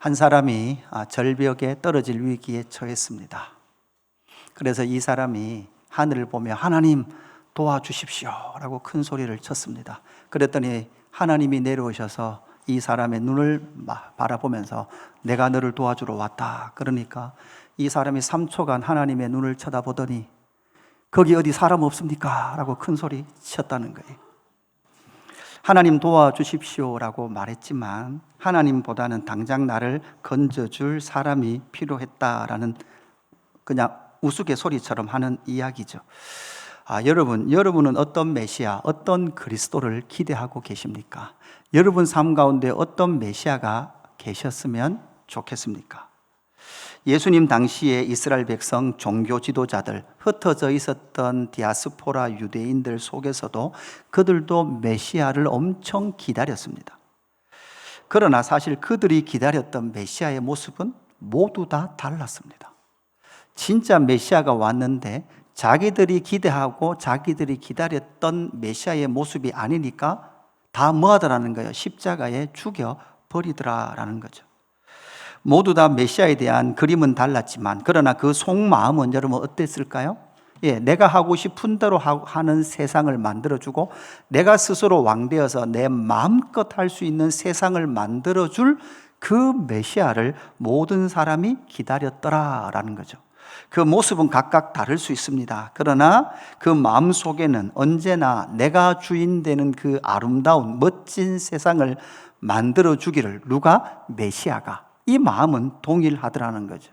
한 사람이 절벽에 떨어질 위기에 처했습니다. 그래서 이 사람이 하늘을 보며 하나님 도와주십시오 라고 큰 소리를 쳤습니다. 그랬더니 하나님이 내려오셔서 이 사람의 눈을 바라보면서 내가 너를 도와주러 왔다. 그러니까 이 사람이 3초간 하나님의 눈을 쳐다보더니 거기 어디 사람 없습니까? 라고 큰 소리 쳤다는 거예요. 하나님 도와주십시오 라고 말했지만 하나님보다는 당장 나를 건져줄 사람이 필요했다라는 그냥 우스갯소리처럼 하는 이야기죠. 여러분은 어떤 메시아, 어떤 그리스도를 기대하고 계십니까? 여러분 삶 가운데 어떤 메시아가 계셨으면 좋겠습니까? 예수님 당시에 이스라엘 백성 종교 지도자들, 흩어져 있었던 디아스포라 유대인들 속에서도 그들도 메시아를 엄청 기다렸습니다. 그러나 사실 그들이 기다렸던 메시아의 모습은 모두 다 달랐습니다. 진짜 메시아가 왔는데 자기들이 기대하고 자기들이 기다렸던 메시아의 모습이 아니니까 다 뭐 하더라는 거예요? 십자가에 죽여버리더라라는 거죠. 모두 다 메시아에 대한 그림은 달랐지만 그러나 그 속마음은 여러분 어땠을까요? 내가 하고 싶은 대로 하는 세상을 만들어주고 내가 스스로 왕되어서 내 마음껏 할 수 있는 세상을 만들어줄 그 메시아를 모든 사람이 기다렸더라라는 거죠. 그 모습은 각각 다를 수 있습니다. 그러나 그 마음 속에는 언제나 내가 주인 되는 그 아름다운 멋진 세상을 만들어주기를 누가? 메시아가. 이 마음은 동일하더라는 거죠.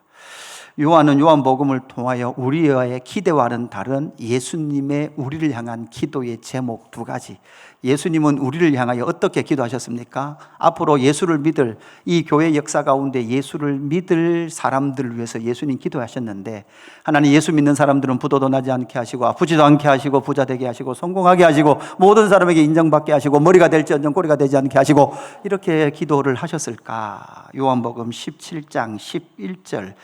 요한은 요한복음을 통하여 우리의 기대와는 다른 예수님의 우리를 향한 기도의 제목 2가지. 예수님은 우리를 향하여 어떻게 기도하셨습니까? 앞으로 예수를 믿을 이 교회 역사 가운데 예수를 믿을 사람들을 위해서 예수님 기도하셨는데 하나님 예수 믿는 사람들은 부도도 나지 않게 하시고 아프지도 않게 하시고 부자 되게 하시고 성공하게 하시고 모든 사람에게 인정받게 하시고 머리가 될지언정 꼬리가 되지 않게 하시고 이렇게 기도를 하셨을까? 요한복음 17장 11절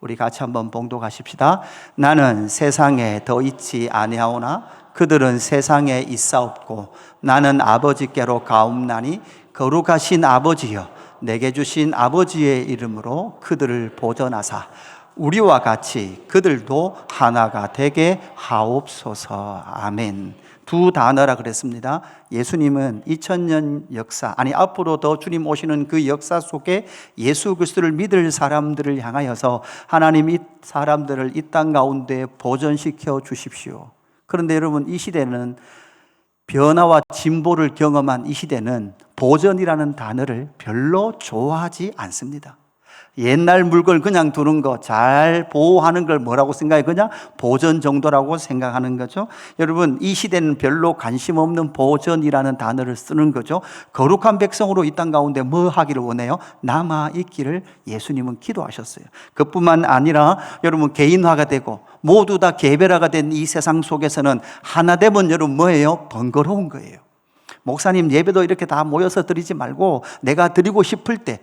우리 같이 한번 봉독하십시다. 나는 세상에 더 있지 아니하오나 그들은 세상에 있사옵고 나는 아버지께로 가옵나니 거룩하신 아버지여 내게 주신 아버지의 이름으로 그들을 보전하사 우리와 같이 그들도 하나가 되게 하옵소서. 아멘. 2 단어라 그랬습니다. 예수님은 2000년 역사, 앞으로 더 주님 오시는 그 역사 속에 예수 그리스도를 믿을 사람들을 향하여서 하나님 이 사람들을 이 땅 가운데 보존시켜 주십시오. 그런데 여러분 이 시대는 변화와 진보를 경험한 이 시대는 보존이라는 단어를 별로 좋아하지 않습니다. 옛날 물건을 그냥 두는 거, 잘 보호하는 걸 뭐라고 생각해? 그냥 보존 정도라고 생각하는 거죠. 여러분 이 시대는 별로 관심 없는 보존이라는 단어를 쓰는 거죠. 거룩한 백성으로 이 땅 가운데 뭐 하기를 원해요? 남아있기를 예수님은 기도하셨어요. 그뿐만 아니라 여러분 개인화가 되고 모두 다 개별화가 된 이 세상 속에서는 하나 되면 여러분 뭐예요? 번거로운 거예요. 목사님 예배도 이렇게 다 모여서 드리지 말고 내가 드리고 싶을 때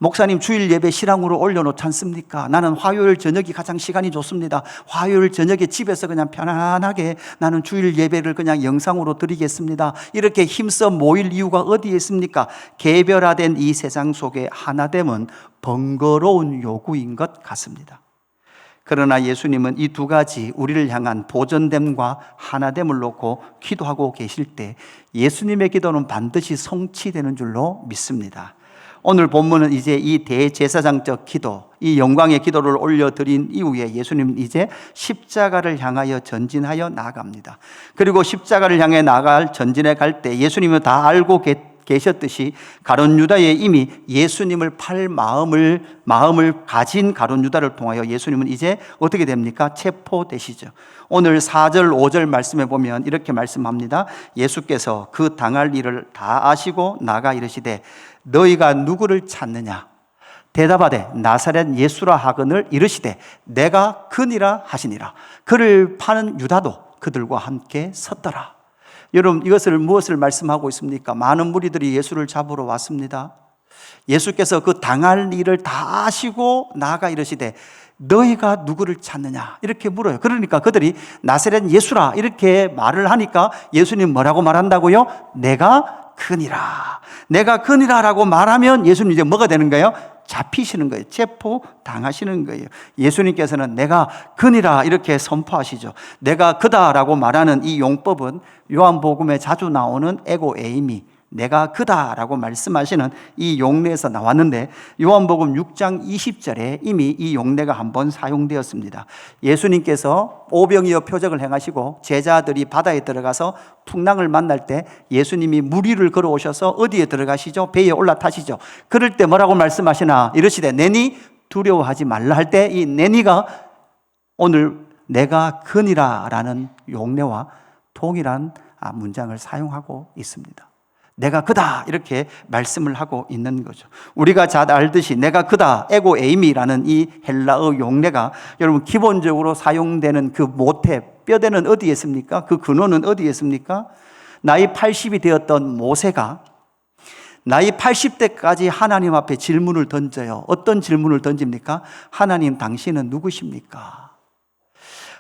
목사님 주일 예배 실황으로 올려놓지 않습니까? 나는 화요일 저녁이 가장 시간이 좋습니다. 화요일 저녁에 집에서 그냥 편안하게 나는 주일 예배를 그냥 영상으로 드리겠습니다. 이렇게 힘써 모일 이유가 어디에 있습니까? 개별화된 이 세상 속에 하나됨은 번거로운 요구인 것 같습니다. 그러나 예수님은 이 2가지 우리를 향한 보존됨과 하나됨을 놓고 기도하고 계실 때 예수님의 기도는 반드시 성취되는 줄로 믿습니다. 오늘 본문은 이제 이 대제사장적 기도, 이 영광의 기도를 올려드린 이후에 예수님은 이제 십자가를 향하여 전진하여 나아갑니다. 그리고 십자가를 향해 전진해 갈 때 예수님은 다 알고 계셨듯이 가룟 유다에 이미 예수님을 팔 마음을 가진 가룟 유다를 통하여 예수님은 이제 어떻게 됩니까? 체포되시죠. 오늘 4절 5절 말씀에 보면 이렇게 말씀합니다. 예수께서 그 당할 일을 다 아시고 나가 이르시되 너희가 누구를 찾느냐? 대답하되 나사렛 예수라 하거늘 이르시되 내가 그니라 하시니라. 그를 파는 유다도 그들과 함께 섰더라. 여러분 이것을 무엇을 말씀하고 있습니까? 많은 무리들이 예수를 잡으러 왔습니다. 예수께서 그 당할 일을 다 아시고 나아가 이르시되 너희가 누구를 찾느냐 이렇게 물어요. 그러니까 그들이 나사렛 예수라 이렇게 말을 하니까 예수님 뭐라고 말한다고요? 내가 그니라. 내가 그니라라고 말하면 예수님 이제 뭐가 되는 거예요? 잡히시는 거예요. 체포당하시는 거예요. 예수님께서는 내가 그니라 이렇게 선포하시죠. 내가 그다라고 말하는 이 용법은 요한복음에 자주 나오는 에고 에이미, 내가 그다라고 말씀하시는 이 용례에서 나왔는데 요한복음 6장 20절에 이미 이 용례가 한번 사용되었습니다. 예수님께서 오병이어 표적을 행하시고 제자들이 바다에 들어가서 풍랑을 만날 때 예수님이 물 위를 걸어오셔서 어디에 들어가시죠? 배에 올라타시죠. 그럴 때 뭐라고 말씀하시나? 이르시되 내니 두려워하지 말라 할 때 이 내니가 오늘 내가 그니라 라는 용례와 동일한 문장을 사용하고 있습니다. 내가 그다 이렇게 말씀을 하고 있는 거죠. 우리가 잘 알듯이 내가 그다 에고 에이미라는 이 헬라어 용례가 여러분 기본적으로 사용되는 그 모태 뼈대는 어디에 있습니까? 그 근원은 어디에 있습니까? 나이 80이 되었던 모세가 나이 80대까지 하나님 앞에 질문을 던져요. 어떤 질문을 던집니까? 하나님 당신은 누구십니까?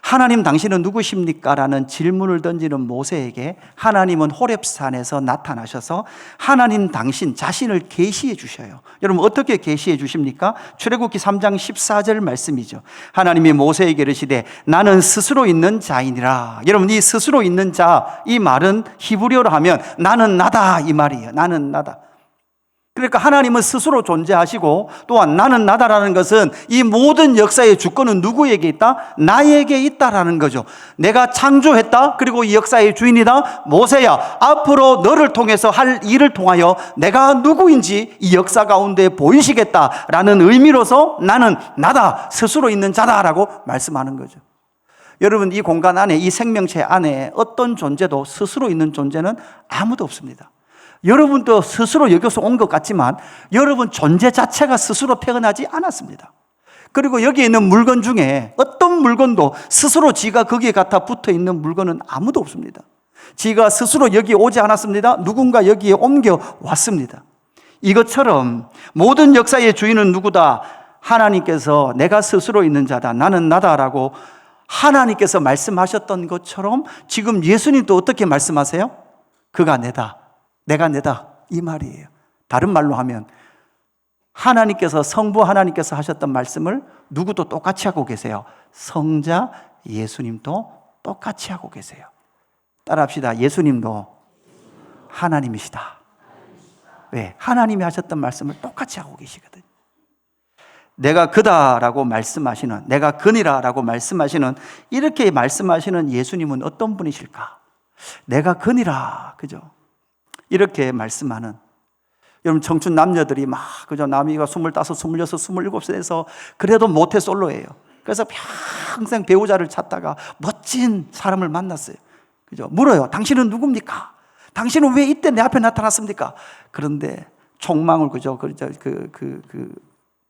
하나님 당신은 누구십니까? 라는 질문을 던지는 모세에게 하나님은 호렙산에서 나타나셔서 하나님 당신 자신을 계시해 주셔요. 여러분 어떻게 계시해 주십니까? 출애굽기 3장 14절 말씀이죠. 하나님이 모세에게 이르시되 나는 스스로 있는 자이니라. 여러분 이 스스로 있는 자, 이 말은 히브리어로 하면 나는 나다 이 말이에요. 나는 나다. 그러니까 하나님은 스스로 존재하시고 또한 나는 나다라는 것은 이 모든 역사의 주권은 누구에게 있다? 나에게 있다라는 거죠. 내가 창조했다. 그리고 이 역사의 주인이다. 모세야, 앞으로 너를 통해서 할 일을 통하여 내가 누구인지 이 역사 가운데 보이시겠다라는 의미로서 나는 나다, 스스로 있는 자다라고 말씀하는 거죠. 여러분 이 공간 안에, 이 생명체 안에 어떤 존재도 스스로 있는 존재는 아무도 없습니다. 여러분도 스스로 여기서 온 것 같지만 여러분 존재 자체가 스스로 태어나지 않았습니다. 그리고 여기 있는 물건 중에 어떤 물건도 스스로 지가 거기에 갖다 붙어 있는 물건은 아무도 없습니다. 지가 스스로 여기 오지 않았습니다. 누군가 여기에 옮겨 왔습니다. 이것처럼 모든 역사의 주인은 누구다? 하나님께서 내가 스스로 있는 자다, 나는 나다라고 하나님께서 말씀하셨던 것처럼 지금 예수님도 어떻게 말씀하세요? 그가 내다, 내가 내다 이 말이에요. 다른 말로 하면 하나님께서, 성부 하나님께서 하셨던 말씀을 누구도 똑같이 하고 계세요. 성자 예수님도 똑같이 하고 계세요. 따라합시다. 예수님도 하나님이시다. 왜? 하나님이 하셨던 말씀을 똑같이 하고 계시거든요. 내가 그다라고 말씀하시는, 내가 그니라라고 말씀하시는, 이렇게 말씀하시는 예수님은 어떤 분이실까? 내가 그니라, 그죠? 이렇게 말씀하는, 여러분 청춘 남녀들이 막 그죠, 남이가 25, 26, 27세에서 그래도 모태솔로예요. 그래서 평생 배우자를 찾다가 멋진 사람을 만났어요. 그죠? 물어요. 당신은 누굽니까? 당신은 왜 이때 내 앞에 나타났습니까? 그런데 총망을, 그죠?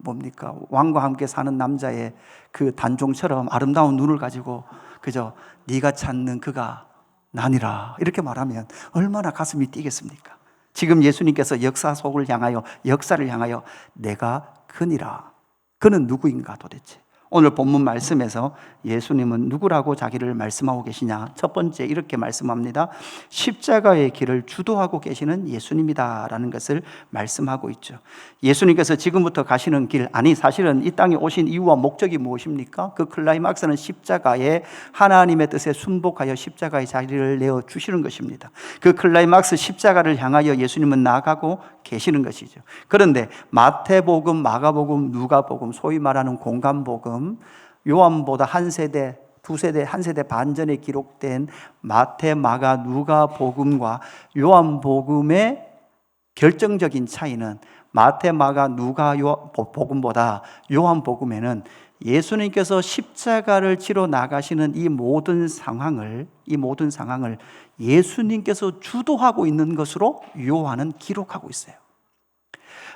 뭡니까? 왕과 함께 사는 남자의 그 단종처럼 아름다운 눈을 가지고, 그죠? 네가 찾는 그가 나니라 이렇게 말하면 얼마나 가슴이 뛰겠습니까? 지금 예수님께서 역사 속을 향하여, 역사를 향하여 내가 그니라. 그는 누구인가 도대체? 오늘 본문 말씀에서 예수님은 누구라고 자기를 말씀하고 계시냐? 첫 번째 이렇게 말씀합니다. 십자가의 길을 주도하고 계시는 예수님이다 라는 것을 말씀하고 있죠. 예수님께서 지금부터 가시는 길, 아니 사실은 이 땅에 오신 이유와 목적이 무엇입니까? 그 클라이막스는 십자가에 하나님의 뜻에 순복하여 십자가의 자리를 내어주시는 것입니다. 그 클라이막스 십자가를 향하여 예수님은 나아가고 계시는 것이죠. 그런데 마태복음, 마가복음, 누가복음, 소위 말하는 공간복음, 요한보다 한 세대, 두 세대, 한 세대 반 전에 기록된 마태, 마가, 누가복음과 요한복음의 결정적인 차이는 마태, 마가, 누가복음보다 요한복음에는 예수님께서 십자가를 지러 나가시는 이 모든 상황을 예수님께서 주도하고 있는 것으로 요한은 기록하고 있어요.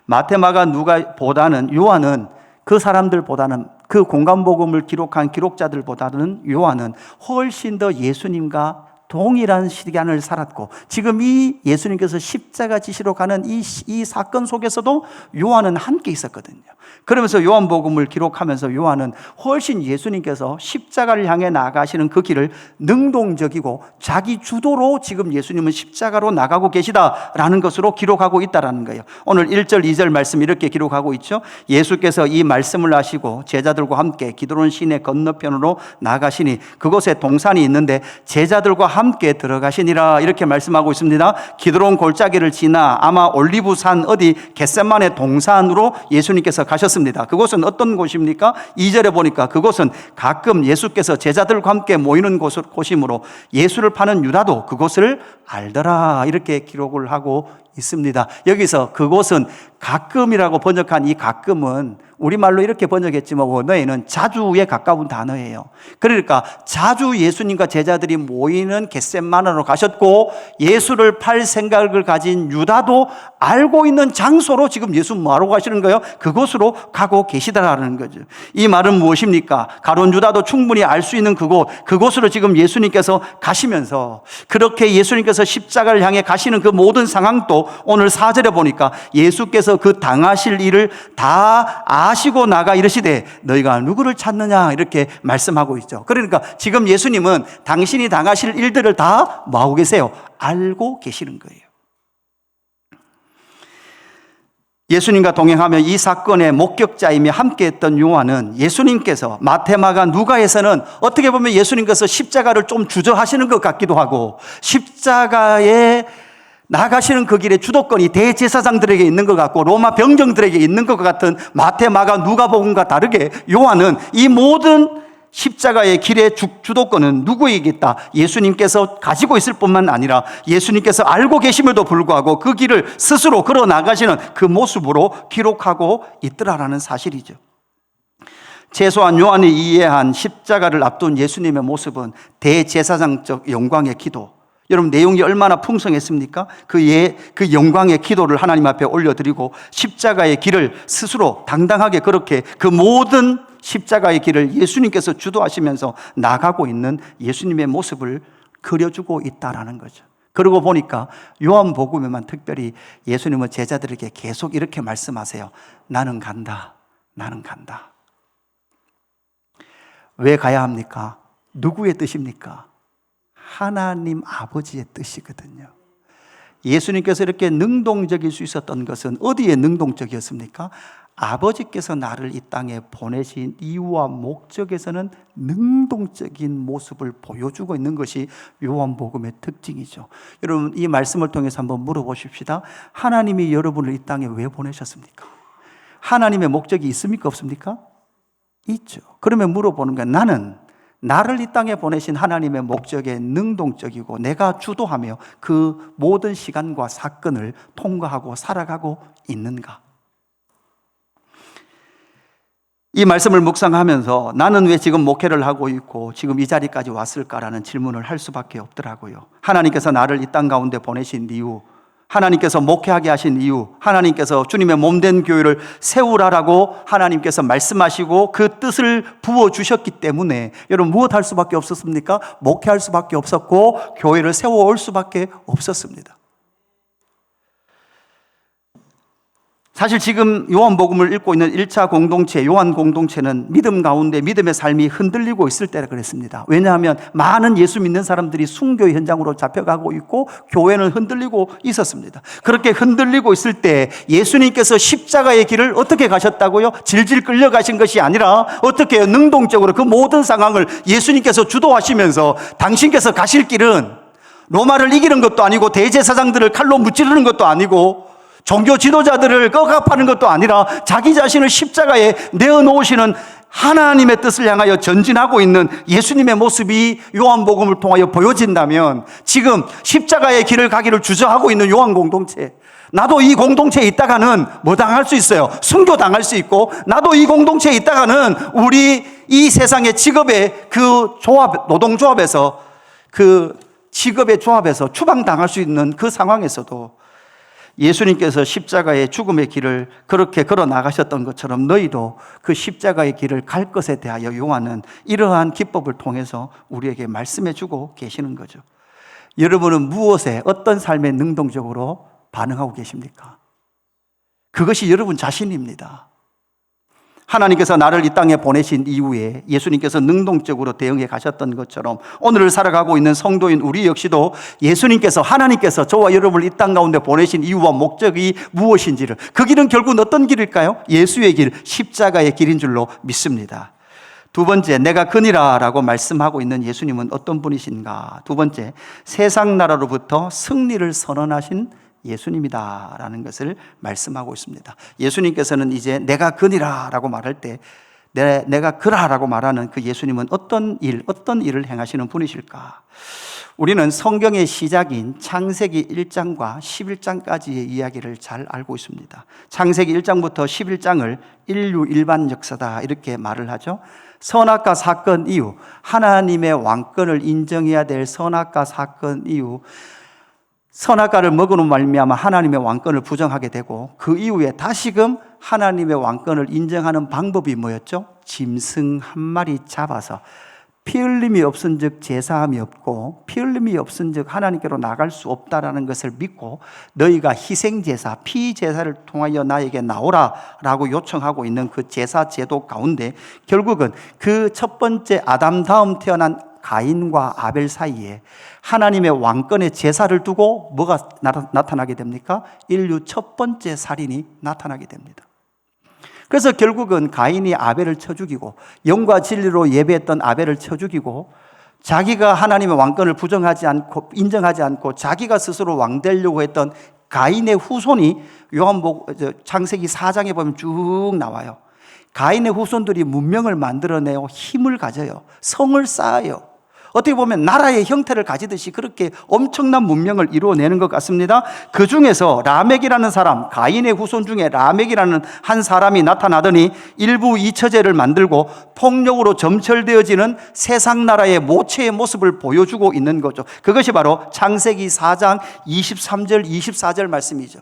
마태, 마가, 누가보다는 요한은 그 사람들보다는, 그 공간복음을 기록한 기록자들보다는 요한은 훨씬 더 예수님과 동일한 시간을 살았고 지금 이 예수님께서 십자가 지시러 가는 이 사건 속에서도 요한은 함께 있었거든요. 그러면서 요한복음을 기록하면서 요한은 훨씬 예수님께서 십자가를 향해 나가시는 그 길을 능동적이고 자기 주도로 지금 예수님은 십자가로 나가고 계시다라는 것으로 기록하고 있다라는 거예요. 오늘 1절 2절 말씀 이렇게 기록하고 있죠. 예수께서 이 말씀을 하시고 제자들과 함께 기드론 시내 건너편으로 나가시니 그곳에 동산이 있는데 제자들과 함께 들어가시니라 이렇게 말씀하고 있습니다. 기드론 골짜기를 지나 아마 올리브산 어디 겟세마네 동산으로 예수님께서 가셨습니다. 그곳은 어떤 곳입니까? 2절에 보니까 그곳은 가끔 예수께서 제자들과 함께 모이는 곳이므로 예수를 파는 유다도 그곳을 알더라 이렇게 기록을 하고 있습니다. 여기서 그곳은 가끔이라고 번역한 이 가끔은 우리말로 이렇게 번역했지만 원어에는 자주에 가까운 단어예요. 그러니까 자주 예수님과 제자들이 모이는 겟세마네로 가셨고 예수를 팔 생각을 가진 유다도 알고 있는 장소로 지금 예수 뭐하러 가시는 거예요? 그곳으로 가고 계시다라는 거죠. 이 말은 무엇입니까? 가룟 유다도 충분히 알 수 있는 그곳으로 지금 예수님께서 가시면서 그렇게 예수님께서 십자가를 향해 가시는 그 모든 상황도 오늘 4절에 보니까 예수께서 그 당하실 일을 다 아시고 나가 이르시되 너희가 누구를 찾느냐 이렇게 말씀하고 있죠. 그러니까 지금 예수님은 당신이 당하실 일들을 다 뭐하고 계세요? 알고 계시는 거예요. 예수님과 동행하며 이 사건의 목격자이며 함께했던 요한은 예수님께서 마태, 마가, 누가에서는 어떻게 보면 예수님께서 십자가를 좀 주저하시는 것 같기도 하고 십자가에 나가시는 그 길에 주도권이 대제사장들에게 있는 것 같고 로마 병정들에게 있는 것 같은 마태, 마가, 누가복음과 다르게 요한은 이 모든 십자가의 길의 주도권은 누구에게 있다? 예수님께서 가지고 있을 뿐만 아니라 예수님께서 알고 계심에도 불구하고 그 길을 스스로 걸어 나가시는 그 모습으로 기록하고 있더라라는 사실이죠. 최소한 요한이 이해한 십자가를 앞둔 예수님의 모습은 대제사장적 영광의 기도, 여러분 내용이 얼마나 풍성했습니까? 그 영광의 기도를 하나님 앞에 올려드리고 십자가의 길을 스스로 당당하게 그렇게 그 모든 십자가의 길을 예수님께서 주도하시면서 나가고 있는 예수님의 모습을 그려주고 있다라는 거죠. 그러고 보니까 요한복음에만 특별히 예수님은 제자들에게 계속 이렇게 말씀하세요. 나는 간다. 나는 간다. 왜 가야 합니까? 누구의 뜻입니까? 하나님 아버지의 뜻이거든요. 예수님께서 이렇게 능동적일 수 있었던 것은 어디에 능동적이었습니까? 아버지께서 나를 이 땅에 보내신 이유와 목적에서는 능동적인 모습을 보여주고 있는 것이 요한복음의 특징이죠. 여러분 이 말씀을 통해서 한번 물어보십시다. 하나님이 여러분을 이 땅에 왜 보내셨습니까? 하나님의 목적이 있습니까? 없습니까? 있죠. 그러면 물어보는 거야. 나를 이 땅에 보내신 하나님의 목적에 능동적이고 내가 주도하며 그 모든 시간과 사건을 통과하고 살아가고 있는가? 이 말씀을 묵상하면서 나는 왜 지금 목회를 하고 있고 지금 이 자리까지 왔을까라는 질문을 할 수밖에 없더라고요. 하나님께서 나를 이 땅 가운데 보내신 이유, 하나님께서 목회하게 하신 이유, 하나님께서 주님의 몸된 교회를 세우라라고 하나님께서 말씀하시고 그 뜻을 부어주셨기 때문에 여러분 무엇할 수밖에 없었습니까? 목회할 수밖에 없었고 교회를 세워올 수밖에 없었습니다. 사실 지금 요한복음을 읽고 있는 1차 공동체, 요한 공동체는 믿음 가운데 믿음의 삶이 흔들리고 있을 때라 그랬습니다. 왜냐하면 많은 예수 믿는 사람들이 순교 현장으로 잡혀가고 있고 교회는 흔들리고 있었습니다. 그렇게 흔들리고 있을 때 예수님께서 십자가의 길을 어떻게 가셨다고요? 질질 끌려가신 것이 아니라 어떻게 해요? 능동적으로 그 모든 상황을 예수님께서 주도하시면서 당신께서 가실 길은 로마를 이기는 것도 아니고 대제사장들을 칼로 무찌르는 것도 아니고 종교 지도자들을 억압하는 것도 아니라 자기 자신을 십자가에 내어놓으시는 하나님의 뜻을 향하여 전진하고 있는 예수님의 모습이 요한복음을 통하여 보여진다면 지금 십자가의 길을 가기를 주저하고 있는 요한 공동체, 나도 이 공동체에 있다가는 뭐 당할 수 있어요? 순교 당할 수 있고, 나도 이 공동체에 있다가는 우리 이 세상의 직업의 그 조합, 노동조합에서 그 직업의 조합에서 추방당할 수 있는 그 상황에서도 예수님께서 십자가의 죽음의 길을 그렇게 걸어 나가셨던 것처럼 너희도 그 십자가의 길을 갈 것에 대하여 요한은 이러한 기법을 통해서 우리에게 말씀해 주고 계시는 거죠. 여러분은 무엇에, 어떤 삶에 능동적으로 반응하고 계십니까? 그것이 여러분 자신입니다. 하나님께서 나를 이 땅에 보내신 이후에 예수님께서 능동적으로 대응해 가셨던 것처럼 오늘을 살아가고 있는 성도인 우리 역시도 예수님께서, 하나님께서 저와 여러분을 이 땅 가운데 보내신 이유와 목적이 무엇인지를, 그 길은 결국은 어떤 길일까요? 예수의 길, 십자가의 길인 줄로 믿습니다. 두 번째, 내가 그니라 라고 말씀하고 있는 예수님은 어떤 분이신가? 두 번째, 세상 나라로부터 승리를 선언하신 예수님이다 라는 것을 말씀하고 있습니다. 예수님께서는 이제 내가 그니라 라고 말할 때 내가 그라 라고 말하는 그 예수님은 어떤 일을 행하시는 분이실까? 우리는 성경의 시작인 창세기 1장과 11장까지의 이야기를 잘 알고 있습니다. 창세기 1장부터 11장을 인류 일반 역사다 이렇게 말을 하죠. 선악과 사건 이후, 하나님의 왕권을 인정해야 될 선악과 사건 이후, 선악과를 먹으로 말미암아 하나님의 왕권을 부정하게 되고, 그 이후에 다시금 하나님의 왕권을 인정하는 방법이 뭐였죠? 짐승 한 마리 잡아서 피 흘림이 없은즉 제사함이 없고 피 흘림이 없은즉 하나님께로 나갈 수 없다라는 것을 믿고 너희가 희생제사, 피제사를 통하여 나에게 나오라 라고 요청하고 있는 그 제사 제도 가운데 결국은 그 첫 번째 아담 다음 태어난 가인과 아벨 사이에 하나님의 왕권의 제사를 두고 뭐가 나타나게 됩니까? 인류 첫 번째 살인이 나타나게 됩니다. 그래서 결국은 가인이 아벨을 쳐 죽이고, 영과 진리로 예배했던 아벨을 쳐 죽이고, 자기가 하나님의 왕권을 부정하지 않고 인정하지 않고 자기가 스스로 왕 되려고 했던 가인의 후손이 창세기 4장에 보면 쭉 나와요. 가인의 후손들이 문명을 만들어내고 힘을 가져요. 성을 쌓아요. 어떻게 보면 나라의 형태를 가지듯이 그렇게 엄청난 문명을 이루어내는 것 같습니다. 그 중에서 라멕이라는 사람, 가인의 후손 중에 라멕이라는 한 사람이 나타나더니 일부 이처제를 만들고 폭력으로 점철되어지는 세상 나라의 모체의 모습을 보여주고 있는 거죠. 그것이 바로 창세기 4장 23절 24절 말씀이죠.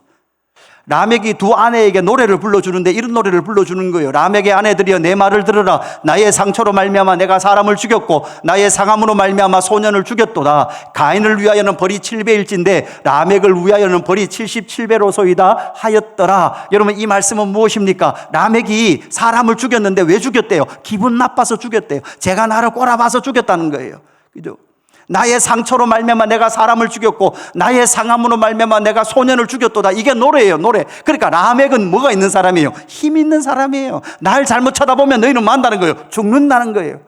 라멕이 두 아내에게 노래를 불러주는데 이런 노래를 불러주는 거예요. 라멕의 아내들이여 내 말을 들으라. 나의 상처로 말미암아 내가 사람을 죽였고 나의 상함으로 말미암아 소년을 죽였도다. 가인을 위하여는 벌이 7배일진데 라멕을 위하여는 벌이 77배로소이다 하였더라. 여러분, 이 말씀은 무엇입니까? 라멕이 사람을 죽였는데 왜 죽였대요? 기분 나빠서 죽였대요. 제가 나를 꼬라봐서 죽였다는 거예요. 그죠? 나의 상처로 말미암아 내가 사람을 죽였고 나의 상함으로 말미암아 내가 소년을 죽였도다. 이게 노래예요, 노래. 그러니까 라멕은 뭐가 있는 사람이에요? 힘 있는 사람이에요. 날 잘못 쳐다보면 너희는 뭐 한다는 거예요? 죽는다는 거예요.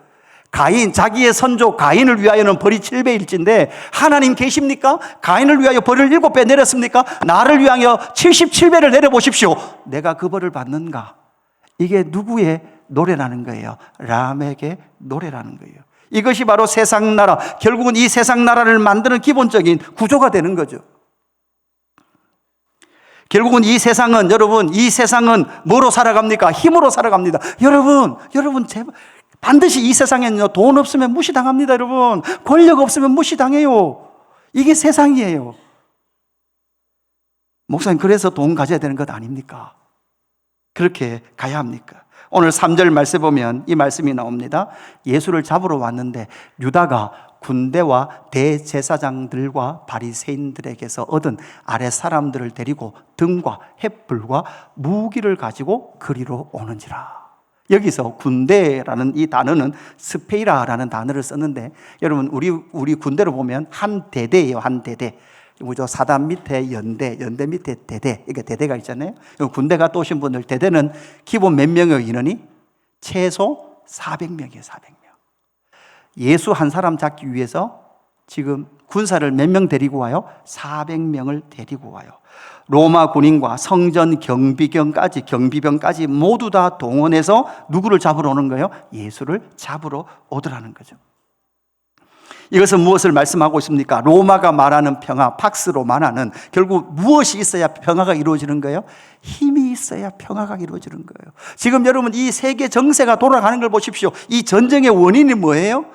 가인, 자기의 선조 가인을 위하여는 벌이 7배일진데 하나님 계십니까? 가인을 위하여 벌을 7배 내렸습니까? 나를 위하여 77배를 내려보십시오. 내가 그 벌을 받는가? 이게 누구의 노래라는 거예요? 라멕의 노래라는 거예요. 이것이 바로 세상 나라, 결국은 이 세상 나라를 만드는 기본적인 구조가 되는 거죠. 결국은 이 세상은, 여러분, 이 세상은 뭐로 살아갑니까? 힘으로 살아갑니다. 여러분 제발 반드시 이 세상에는요, 돈 없으면 무시당합니다. 여러분, 권력 없으면 무시당해요. 이게 세상이에요. 목사님, 그래서 돈 가져야 되는 것 아닙니까? 그렇게 가야 합니까? 오늘 3절 말씀 보면 이 말씀이 나옵니다. 예수를 잡으러 왔는데 유다가 군대와 대제사장들과 바리새인들에게서 얻은 아랫 사람들을 데리고 등과 횃불과 무기를 가지고 그리로 오는지라. 여기서 군대라는 이 단어는 스페이라라는 단어를 썼는데, 여러분, 우리 군대로 보면 한 대대예요. 한 대대. 뭐죠? 사단 밑에 연대 밑에 대대, 이게 대대가 있잖아요. 군대 갔다 오신 분들, 대대는 기본 몇 명의 인원이? 최소 400명이에요. 400명. 예수 한 사람 잡기 위해서 지금 군사를 몇 명 데리고 와요? 400명을 데리고 와요. 로마 군인과 성전 경비병까지 모두 다 동원해서 누구를 잡으러 오는 거예요? 예수를 잡으러 오더라는 거죠. 이것은 무엇을 말씀하고 있습니까? 로마가 말하는 평화, 팍스로 말하는, 결국 무엇이 있어야 평화가 이루어지는 거예요? 힘이 있어야 평화가 이루어지는 거예요. 지금 여러분, 이 세계 정세가 돌아가는 걸 보십시오. 이 전쟁의 원인이 뭐예요?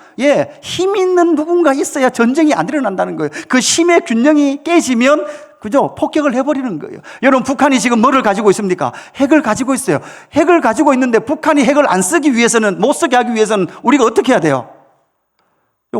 힘 있는 누군가 있어야 전쟁이 안 일어난다는 거예요. 그 힘의 균형이 깨지면, 그죠? 폭격을 해버리는 거예요. 여러분, 북한이 지금 뭐를 가지고 있습니까? 핵을 가지고 있어요. 핵을 가지고 있는데 북한이 핵을 안 쓰기 위해서는, 못 쓰게 하기 위해서는 우리가 어떻게 해야 돼요?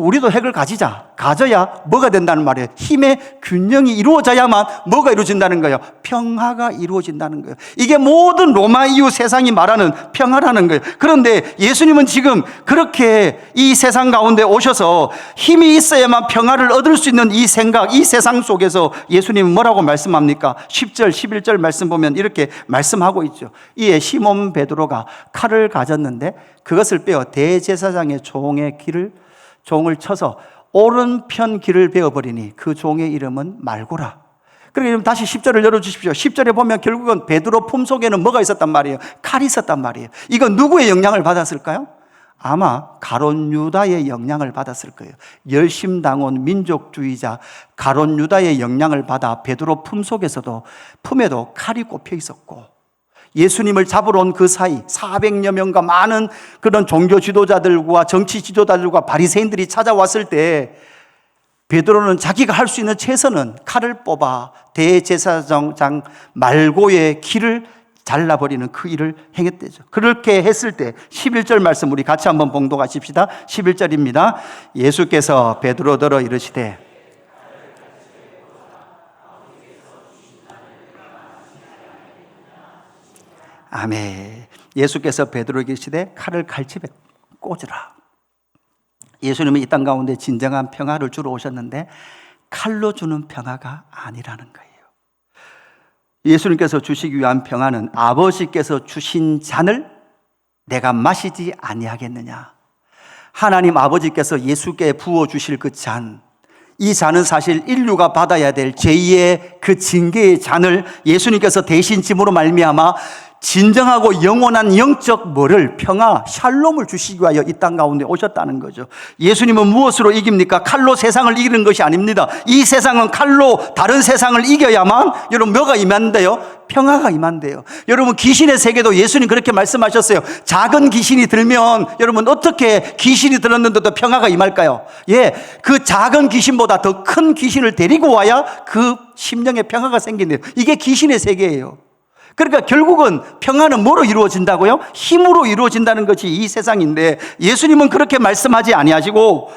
우리도 핵을 가져야 뭐가 된다는 말이에요. 힘의 균형이 이루어져야만 뭐가 이루어진다는 거예요? 평화가 이루어진다는 거예요. 이게 모든 로마 이후 세상이 말하는 평화라는 거예요. 그런데 예수님은 지금 그렇게 이 세상 가운데 오셔서 힘이 있어야만 평화를 얻을 수 있는 이 생각, 이 세상 속에서 예수님은 뭐라고 말씀합니까? 10절, 11절 말씀 보면 이렇게 말씀하고 있죠. 이에 시몬 베드로가 칼을 가졌는데 그것을 빼어 대제사장의 종을 쳐서 오른편 귀를 베어버리니 그 종의 이름은 말고라. 그러니까 다시 10절을 열어주십시오. 10절에 보면 결국은 베드로 품속에는 뭐가 있었단 말이에요? 칼이 있었단 말이에요. 이건 누구의 영향을 받았을까요? 아마 가룟 유다의 영향을 받았을 거예요. 열심당원 민족주의자 가룟 유다의 영향을 받아 베드로 품에도 칼이 꼽혀 있었고, 예수님을 잡으러 온 그 사이 400여 명과 많은 그런 종교 지도자들과 정치 지도자들과 바리새인들이 찾아왔을 때 베드로는 자기가 할 수 있는 최선은 칼을 뽑아 대제사장 말고의 귀를 잘라버리는 그 일을 행했대죠. 그렇게 했을 때 11절 말씀 우리 같이 한번 봉독하십시다. 11절입니다. 예수께서 베드로더러 이르시되 아멘. 예수께서 베드로에게 이르시되 칼을 칼집에 꽂으라. 예수님은 이 땅 가운데 진정한 평화를 주러 오셨는데 칼로 주는 평화가 아니라는 거예요. 예수님께서 주시기 위한 평화는 아버지께서 주신 잔을 내가 마시지 아니하겠느냐. 하나님 아버지께서 예수께 부어주실 그 잔, 이 잔은 사실 인류가 받아야 될 제2의 그 징계의 잔을 예수님께서 대신 짐으로 말미암아 진정하고 영원한 영적 평화, 샬롬을 주시기 위하여 이 땅 가운데 오셨다는 거죠. 예수님은 무엇으로 이깁니까? 칼로 세상을 이기는 것이 아닙니다. 이 세상은 칼로 다른 세상을 이겨야만 여러분 뭐가 임한대요? 평화가 임한대요. 여러분 귀신의 세계도 예수님 그렇게 말씀하셨어요. 작은 귀신이 들면 여러분 어떻게 귀신이 들었는데도 평화가 임할까요? 그 작은 귀신보다 더 큰 귀신을 데리고 와야 그 심령에 평화가 생긴대요. 이게 귀신의 세계예요. 그러니까 결국은 평화는 뭐로 이루어진다고요? 힘으로 이루어진다는 것이 이 세상인데 예수님은 그렇게 말씀하지 아니하시고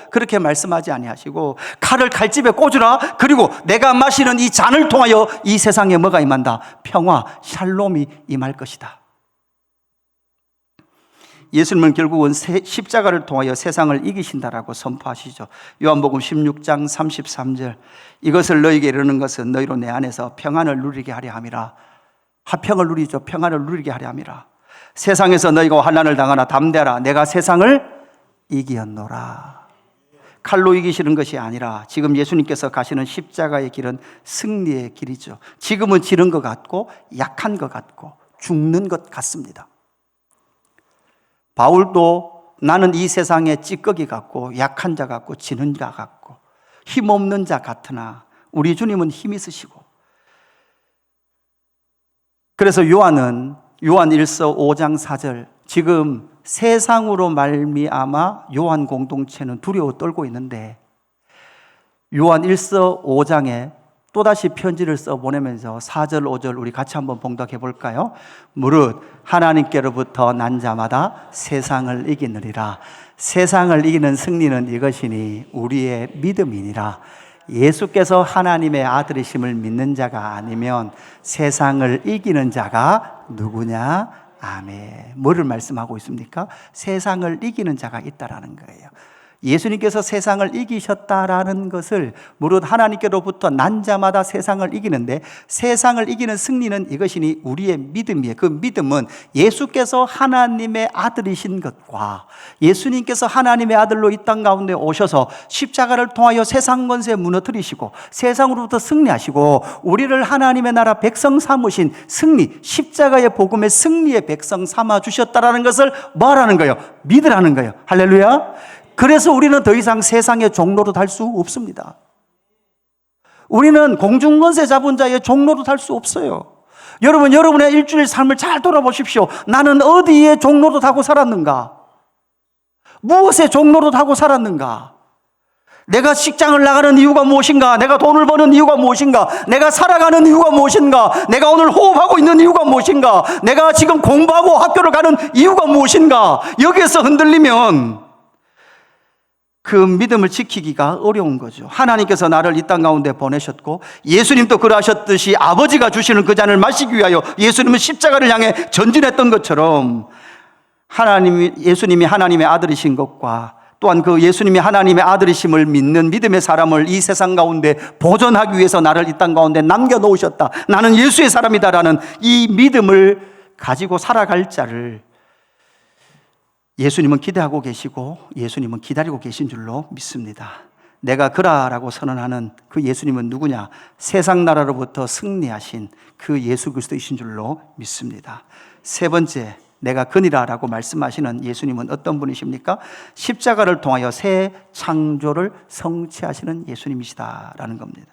칼을 칼집에 꽂으라. 그리고 내가 마시는 이 잔을 통하여 이 세상에 뭐가 임한다? 평화, 샬롬이 임할 것이다. 예수님은 결국은 십자가를 통하여 세상을 이기신다라고 선포하시죠. 요한복음 16장 33절 이것을 너희에게 이르는 것은 너희로 내 안에서 평안을 누리게 하려 함이라. 화평을 누리죠. 평안을 누리게 하려 함이라. 세상에서 너희가 환난을 당하나 담대하라. 내가 세상을 이기었노라. 칼로 이기시는 것이 아니라 지금 예수님께서 가시는 십자가의 길은 승리의 길이죠. 지금은 지는 것 같고 약한 것 같고 죽는 것 같습니다. 바울도 나는 이 세상의 찌꺼기 같고 약한 자 같고 지는 자 같고 힘없는 자 같으나 우리 주님은 힘이 있으시고, 그래서 요한 1서 5장 4절 지금 세상으로 말미암아 요한 공동체는 두려워 떨고 있는데 요한 1서 5장에 또다시 편지를 써보내면서 4절 5절 우리 같이 한번 봉독해 볼까요? 무릇 하나님께로부터 난 자마다 세상을 이기느리라. 세상을 이기는 승리는 이것이니 우리의 믿음이니라. 예수께서 하나님의 아들이심을 믿는 자가 아니면 세상을 이기는 자가 누구냐? 아멘. 뭐를 말씀하고 있습니까? 세상을 이기는 자가 있다라는 거예요. 예수님께서 세상을 이기셨다라는 것을 무릇 하나님께로부터 난 자마다 세상을 이기는데 세상을 이기는 승리는 이것이니 우리의 믿음이에요. 그 믿음은 예수께서 하나님의 아들이신 것과 예수님께서 하나님의 아들로 이 땅 가운데 오셔서 십자가를 통하여 세상 권세 무너뜨리시고 세상으로부터 승리하시고 우리를 하나님의 나라 백성 삼으신 승리, 십자가의 복음의 승리의 백성 삼아 주셨다라는 것을 뭐라는 거예요? 믿으라는 거예요. 할렐루야. 그래서 우리는 더 이상 세상의 종로로 달 수 없습니다. 우리는 공중권세 잡은 자의 종로로 달 수 없어요. 여러분, 여러분의 일주일 삶을 잘 돌아보십시오. 나는 어디에 종로로 타고 살았는가? 무엇에 종로로 타고 살았는가? 내가 직장을 나가는 이유가 무엇인가? 내가 돈을 버는 이유가 무엇인가? 내가 살아가는 이유가 무엇인가? 내가 오늘 호흡하고 있는 이유가 무엇인가? 내가 지금 공부하고 학교를 가는 이유가 무엇인가? 여기에서 흔들리면 그 믿음을 지키기가 어려운 거죠. 하나님께서 나를 이 땅 가운데 보내셨고 예수님도 그러하셨듯이 아버지가 주시는 그 잔을 마시기 위하여 예수님은 십자가를 향해 전진했던 것처럼 예수님이 하나님의 아들이신 것과 또한 그 예수님이 하나님의 아들이심을 믿는 믿음의 사람을 이 세상 가운데 보존하기 위해서 나를 이 땅 가운데 남겨놓으셨다. 나는 예수의 사람이다라는 이 믿음을 가지고 살아갈 자를 예수님은 기대하고 계시고 예수님은 기다리고 계신 줄로 믿습니다. 내가 그라라고 선언하는 그 예수님은 누구냐? 세상 나라로부터 승리하신 그 예수 그리스도이신 줄로 믿습니다. 세 번째, 내가 그니라라고 말씀하시는 예수님은 어떤 분이십니까? 십자가를 통하여 새 창조를 성취하시는 예수님이시다라는 겁니다.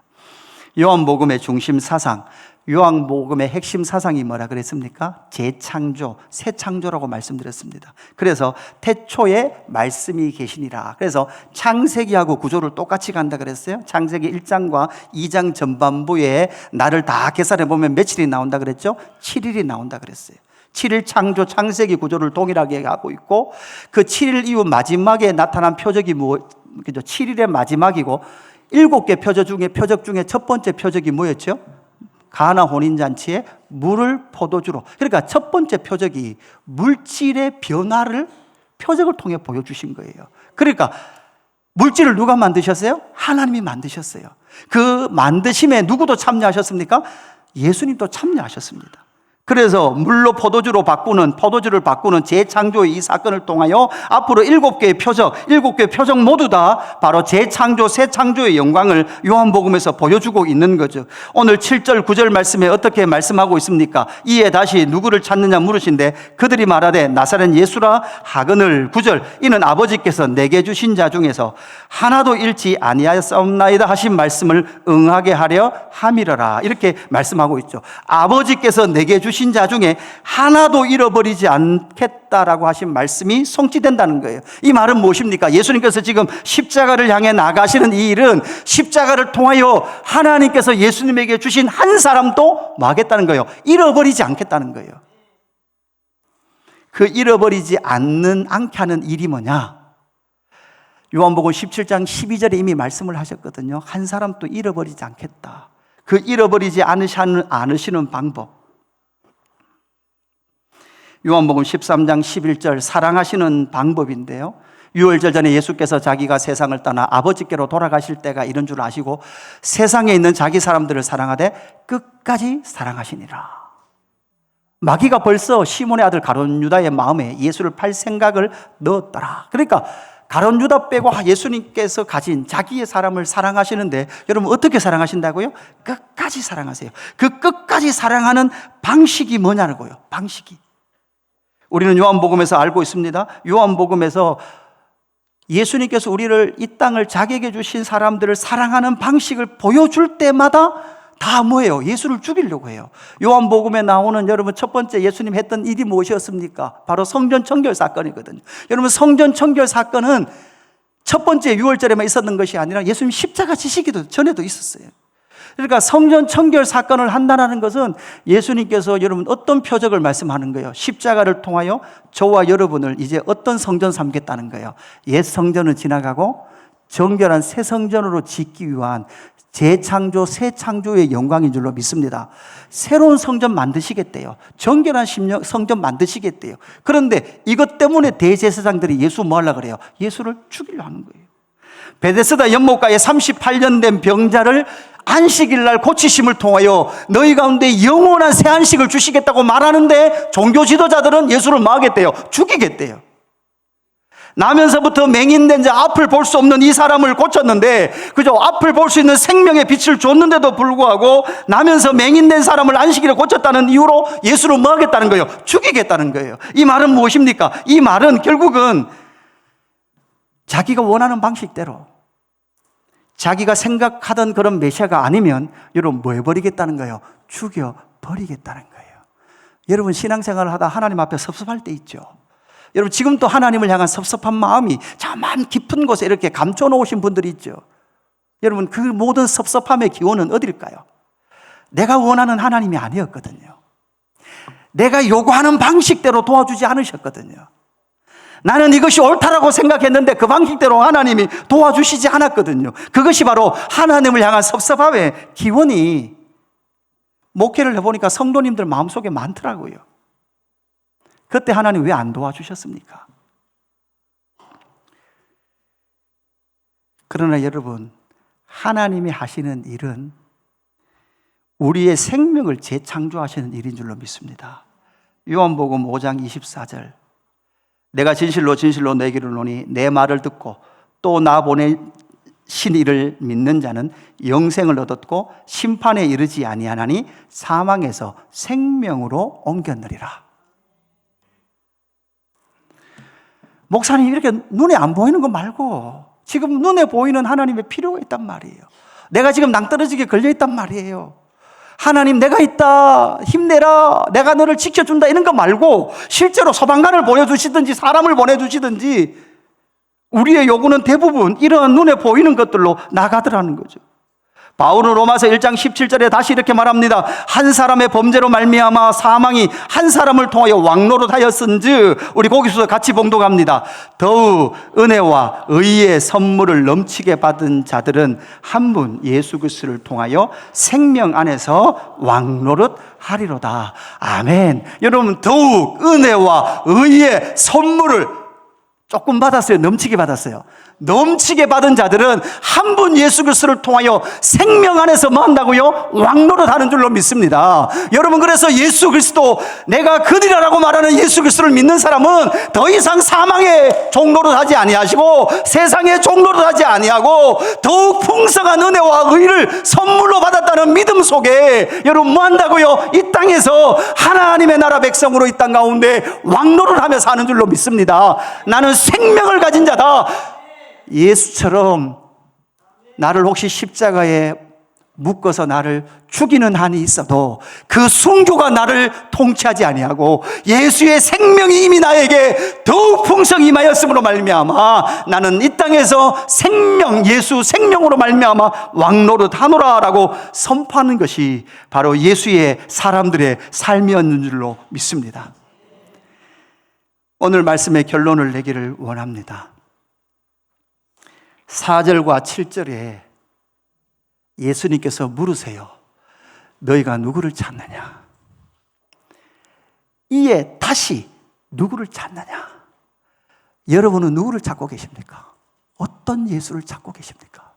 요한복음의 중심 사상, 요한복음의 핵심 사상이 뭐라 그랬습니까? 재창조, 새 창조라고 말씀드렸습니다. 그래서 태초에 말씀이 계시니라. 그래서 창세기하고 구조를 똑같이 간다 그랬어요. 창세기 1장과 2장 전반부에 날을 다 계산해 보면 며칠이 나온다 그랬죠? 7일이 나온다 그랬어요. 7일 창조, 창세기 구조를 동일하게 하고 있고 그 7일 이후 마지막에 나타난 표적이 그죠? 7일의 마지막이고 7개 표적 중에 첫 번째 표적이 뭐였죠? 가나 혼인잔치에 물을 포도주로. 그러니까 첫 번째 표적이 물질의 변화를 표적을 통해 보여주신 거예요. 그러니까 물질을 누가 만드셨어요? 하나님이 만드셨어요. 그 만드심에 누구도 참여하셨습니까? 예수님도 참여하셨습니다. 그래서 물로 포도주를 바꾸는 재창조의 이 사건을 통하여 앞으로 7개의 표적 모두 다 바로 재창조, 새 창조의 영광을 요한복음에서 보여주고 있는 거죠. 오늘 7절, 9절 말씀에 어떻게 말씀하고 있습니까? 이에 다시 누구를 찾느냐 물으신데 그들이 말하되 나사렛 예수라 하거늘. 9절, 이는 아버지께서 내게 주신 자 중에서 하나도 잃지 아니하였사옵나이다 하신 말씀을 응하게 하려 함이러라. 이렇게 말씀하고 있죠. 아버지께서 내게 주신 자 중에 하나도 잃어버리지 않겠다라고 하신 말씀이 성취된다는 거예요. 이 말은 무엇입니까? 예수님께서 지금 십자가를 향해 나가시는 이 일은 십자가를 통하여 하나님께서 예수님에게 주신 한 사람도 하겠다는 거예요. 잃어버리지 않겠다는 거예요. 그 잃어버리지 않게 하는 일이 뭐냐? 요한복음 17장 12절에 이미 말씀을 하셨거든요. 한 사람도 잃어버리지 않겠다. 그 잃어버리지 않으시는 방법, 요한복음 13장 11절 사랑하시는 방법인데요, 유월절 전에 예수께서 자기가 세상을 떠나 아버지께로 돌아가실 때가 이런 줄 아시고 세상에 있는 자기 사람들을 사랑하되 끝까지 사랑하시니라. 마귀가 벌써 시몬의 아들 가룟 유다의 마음에 예수를 팔 생각을 넣었더라. 그러니까 가룟 유다 빼고 예수님께서 가진 자기의 사람을 사랑하시는데, 여러분 어떻게 사랑하신다고요? 끝까지 사랑하세요. 그 끝까지 사랑하는 방식이 뭐냐고요? 방식이, 우리는 요한복음에서 알고 있습니다. 요한복음에서 예수님께서 우리를 이 땅을 자기에게 주신 사람들을 사랑하는 방식을 보여줄 때마다 다 뭐예요? 예수를 죽이려고 해요. 요한복음에 나오는 여러분 첫 번째 예수님 했던 일이 무엇이었습니까? 바로 성전 청결 사건이거든요. 여러분 성전 청결 사건은 첫 번째 유월절에만 있었던 것이 아니라 예수님 십자가 지시기도 전에도 있었어요. 그러니까 성전 청결 사건을 한다는 것은 예수님께서 여러분 어떤 표적을 말씀하는 거예요? 십자가를 통하여 저와 여러분을 이제 어떤 성전 삼겠다는 거예요? 옛 성전은 지나가고 정결한 새 성전으로 짓기 위한 재창조, 새 창조의 영광인 줄로 믿습니다. 새로운 성전 만드시겠대요. 정결한 성전 만드시겠대요. 그런데 이것 때문에 대제사장들이 예수 뭐 하려고 그래요? 예수를 죽이려 하는 거예요. 베데스다 연못가에 38년 된 병자를 안식일 날 고치심을 통하여 너희 가운데 영원한 새 안식을 주시겠다고 말하는데 종교 지도자들은 예수를 뭐 하겠대요? 죽이겠대요. 나면서부터 맹인된 자, 앞을 볼 수 없는 이 사람을 고쳤는데, 그죠? 앞을 볼 수 있는 생명의 빛을 줬는데도 불구하고 나면서 맹인된 사람을 안식일에 고쳤다는 이유로 예수를 뭐 하겠다는 거예요? 죽이겠다는 거예요. 이 말은 무엇입니까? 이 말은 결국은 자기가 원하는 방식대로 자기가 생각하던 그런 메시아가 아니면 여러분 뭐 해버리겠다는 거예요? 죽여버리겠다는 거예요. 여러분 신앙생활을 하다 하나님 앞에 섭섭할 때 있죠. 여러분 지금도 하나님을 향한 섭섭한 마음이 저 만 깊은 곳에 이렇게 감춰 놓으신 분들이 있죠. 여러분 그 모든 섭섭함의 기원은 어딜까요? 내가 원하는 하나님이 아니었거든요. 내가 요구하는 방식대로 도와주지 않으셨거든요. 나는 이것이 옳다라고 생각했는데 그 방식대로 하나님이 도와주시지 않았거든요. 그것이 바로 하나님을 향한 섭섭함의 기원이 목회를 해보니까 성도님들 마음속에 많더라고요. 그때 하나님 왜 안 도와주셨습니까? 그러나 여러분, 하나님이 하시는 일은 우리의 생명을 재창조하시는 일인 줄로 믿습니다. 요한복음 5장 24절, 내가 진실로 진실로 너에게 이르노니 내 말을 듣고 또 나 보내신 이를 믿는 자는 영생을 얻었고 심판에 이르지 아니하나니 사망에서 생명으로 옮겼느니라. 목사님, 이렇게 눈에 안 보이는 거 말고 지금 눈에 보이는 하나님의 필요가 있단 말이에요. 내가 지금 낭떠러지게 걸려있단 말이에요. 하나님, 내가 있다, 힘내라, 내가 너를 지켜준다, 이런 거 말고 실제로 소방관을 보내주시든지 사람을 보내주시든지 우리의 요구는 대부분 이런 눈에 보이는 것들로 나가더라는 거죠. 바울은 로마서 1장 17절에 다시 이렇게 말합니다. 한 사람의 범죄로 말미암아 사망이 한 사람을 통하여 왕노릇하였은즉, 우리 거기서 같이 봉독합니다. 더욱 은혜와 의의 선물을 넘치게 받은 자들은 한 분 예수 그리스도를 통하여 생명 안에서 왕노릇하리로다. 아멘. 여러분, 더욱 은혜와 의의 선물을 조금 받았어요? 넘치게 받았어요? 넘치게 받은 자들은 한 분 예수 그리스도를 통하여 생명 안에서 뭐 한다고요? 왕노릇하는 줄로 믿습니다. 여러분, 그래서 예수 그리스도, 내가 그리라라고 말하는 예수 그리스도를 믿는 사람은 더 이상 사망의 종노릇하지 아니하시고 세상의 종노릇하지 아니하고 더욱 풍성한 은혜와 의를 선물로 받았다는 믿음 속에 여러분 뭐 한다고요? 이 땅에서 하나님의 나라 백성으로 이 땅 가운데 왕노릇하며 사는 줄로 믿습니다. 나는 생명을 가진 자다. 예수처럼 나를 혹시 십자가에 묶어서 나를 죽이는 한이 있어도 그 순교가 나를 통치하지 아니하고 예수의 생명이 이미 나에게 더욱 풍성히 임하였음으로 말미암아 나는 이 땅에서 생명, 예수 생명으로 말미암아 왕노릇하노라라고 선포하는 것이 바로 예수의 사람들의 삶이었는 줄로 믿습니다. 오늘 말씀의 결론을 내기를 원합니다. 4절과 7절에 예수님께서 물으세요. 너희가 누구를 찾느냐? 이에 다시 누구를 찾느냐? 여러분은 누구를 찾고 계십니까? 어떤 예수를 찾고 계십니까?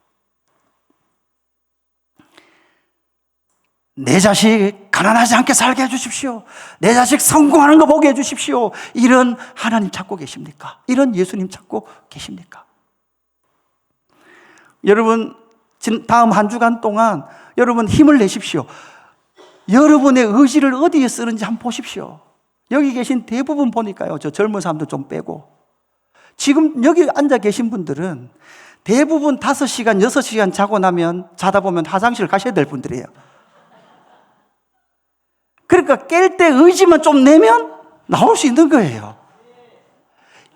내 자식 가난하지 않게 살게 해주십시오. 내 자식 성공하는 거 보게 해주십시오. 이런 하나님 찾고 계십니까? 이런 예수님 찾고 계십니까? 여러분, 다음 한 주간 동안 여러분 힘을 내십시오. 여러분의 의지를 어디에 쓰는지 한번 보십시오. 여기 계신 대부분 보니까요, 저 젊은 사람들 좀 빼고 지금 여기 앉아 계신 분들은 대부분 5시간, 6시간 자고 나면 자다 보면 화장실 가셔야 될 분들이에요. 그러니까 깰 때 의지만 좀 내면 나올 수 있는 거예요.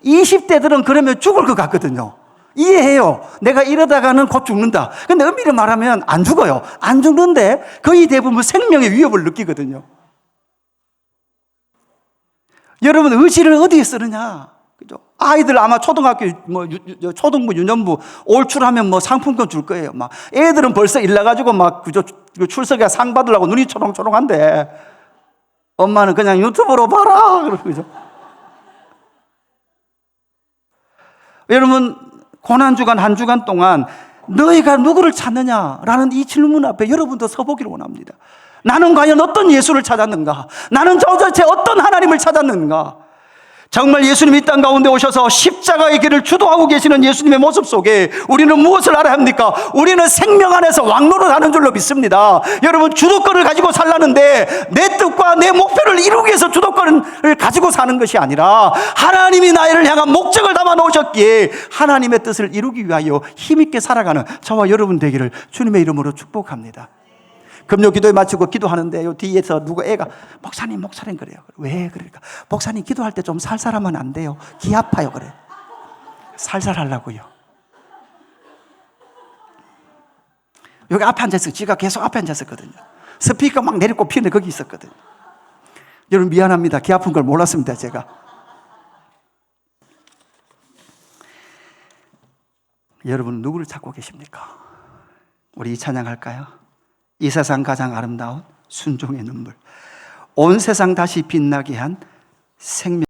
20대들은 그러면 죽을 것 같거든요. 이해해요. 내가 이러다가는 곧 죽는다. 근데 엄밀히 말하면 안 죽어요. 안 죽는데 거의 대부분 생명의 위협을 느끼거든요. 여러분, 의지를 어디에 쓰느냐? 그죠? 아이들 아마 초등학교, 초등부, 유년부 올출하면 상품권 줄 거예요. 막 애들은 벌써 일 나가지고 그죠? 출석에 상 받으려고 눈이 초롱초롱한데 엄마는 그냥 유튜브로 봐라. 그죠? 여러분, 고난주간 한 주간 동안 너희가 누구를 찾느냐라는 이 질문 앞에 여러분도 서보기를 원합니다. 나는 과연 어떤 예수를 찾았는가? 나는 도대체 어떤 하나님을 찾았는가? 정말 예수님이 이 땅 가운데 오셔서 십자가의 길을 주도하고 계시는 예수님의 모습 속에 우리는 무엇을 알아야 합니까? 우리는 생명 안에서 왕노릇하는 줄로 믿습니다. 여러분, 주도권을 가지고 살라는데 내 뜻과 내 목표를 이루기 위해서 주도권을 가지고 사는 것이 아니라 하나님이 나를 향한 목적을 담아 놓으셨기에 하나님의 뜻을 이루기 위하여 힘있게 살아가는 저와 여러분 되기를 주님의 이름으로 축복합니다. 금요 기도에 마치고 기도하는데 요 뒤에서 누구 애가 목사님 그래요. 왜 그러니까 목사님 기도할 때 좀 살살하면 안 돼요. 귀 아파요. 그래. 살살 하려고요. 여기 앞에 앉아있어. 지가 계속 앞에 앉았었거든요. 스피커 막 내리고 피는데 거기 있었거든요. 여러분 미안합니다. 귀 아픈 걸 몰랐습니다. 제가. 여러분 누구를 찾고 계십니까? 우리 이 찬양할까요? 이 세상 가장 아름다운 순종의 눈물, 온 세상 다시 빛나게 한 생명.